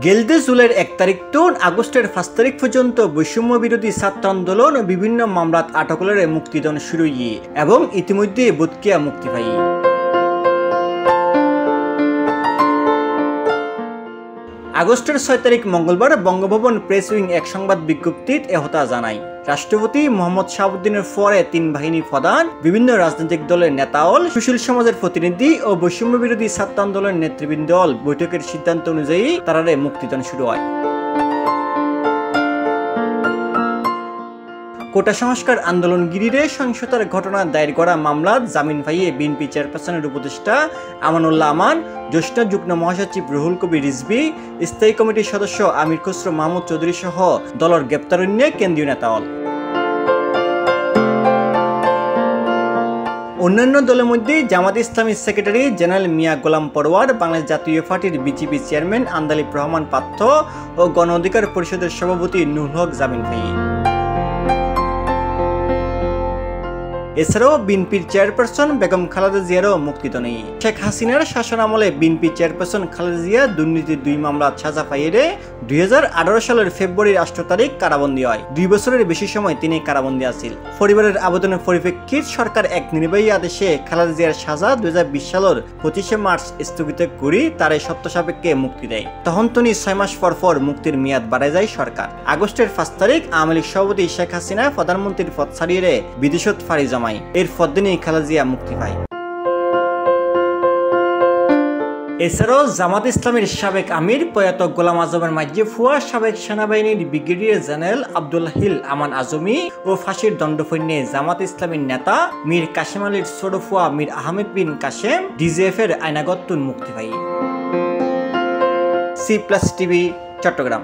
গেলদে জুলাইয়ের 1 তারিখ টন আগস্টের 5 তারিখ পর্যন্ত বৈষম্য বিরোধী ছাত্র আন্দোলন বিভিন্ন মামলাত আটকলের মুক্তিদন শুরু এবং ইতিমধ্যে বুতকিয়া মুক্তি পাই। আগস্টের 6 তারিখ মঙ্গলবার বঙ্গভবন প্রেস উইং এক সংবাদ বিজ্ঞপ্তিত এহতা জানায় রাষ্ট্রপতি মোহাম্মদ শাহাবুদ্দিনের পরে 3 বাহিনী প্রধান, বিভিন্ন রাজনৈতিক দলের নেতাল, সুশীল সমাজের প্রতিনিধি ও বৈষম্য বিরোধী ছাত্র আন্দোলনের নেতৃবৃন্দ বৈঠকের সিদ্ধান্ত অনুযায়ী তারারে মুক্তিদান শুরু হয়। কোটা সংস্কার আন্দোলনগিরিরে সহিংসতার ঘটনা দায়ের করা মামলাত জামিন পাইয়ে বিএনপি চেয়ারপারসনের উপদেষ্টা আমানুল্লাহ আমান, জ্যেষ্ঠ যুগ্ম মহাসচিব রুহুল কবির রিজভী, স্থায়ী কমিটির সদস্য আমির খসরু মাহমুদ চৌধুরী সহ দলের গ্রেপ্তারণ্য কেন্দ্রীয় নেতাল। অন্যান্য দলের মধ্যে জামাত ইসলামীর সেক্রেটারি জেনারেল মিয়া গোলাম পরওয়ার, বাংলাদেশ জাতীয় পার্টির বিজিবি চেয়ারম্যান আন্দালিব রহমান পার্থ ও গণ অধিকার পরিষদের সভাপতি নুরুল হক জামিন পাই। এছাড়াও বিএনপির চেয়ারপারসন বেগম খালেদা জিয়ারও মুক্তিত নেই। শেখ হাসিনার শাসন আমলে বিএনপি চেয়ারপারসন খালেদা জিয়া দুর্নীতির 2 মামলাত সাজা পাইয়ে 2018 সালের ফেব্রুয়ারি 8 তারিখ কারাবন্দী হয়। 2 বছরের বেশি সময় তিনি কারাবন্দী আছিল। পরিবারের আবেদনের পরিপ্রেক্ষিতে সরকার এক নির্বাহী আদেশে খালেদা জিয়ার সাজা 2020 সালের 25 মার্চ স্থগিত করে তারে সত্য সাপেক্ষে মুক্তি দেয়। তখন তিনি 6 মাস পর মুক্তির মেয়াদ বাড়ায় যায় সরকার। আগস্টের 5 তারিখ আওয়ামী লীগ সভাপতি শেখ হাসিনা প্রধানমন্ত্রীর পদ ছাড়িয়ে বিদেশত ফাঁড়ি জমায়। এর পরদিনই খালেদা জিয়া মুক্তি পায়। এছাড়াও জামাত ইসলামের সাবেক আমির প্রয়াত গোলাম আজমের মাঝে ফুয়া, সাবেক সেনাবাহিনীর ব্রিগেডিয়ার জেনারেল আব্দুল হিল আমান আজমি ও ফাঁসির দণ্ডপণ্যে জামাত ইসলামীর নেতা মীর কাশেম আলীর ছোট ফুয়া মীর আহমেদ বিন কাশেম ডিজিএফ এর আইনাগত মুক্তি পায়। C+ TV, Chittagong.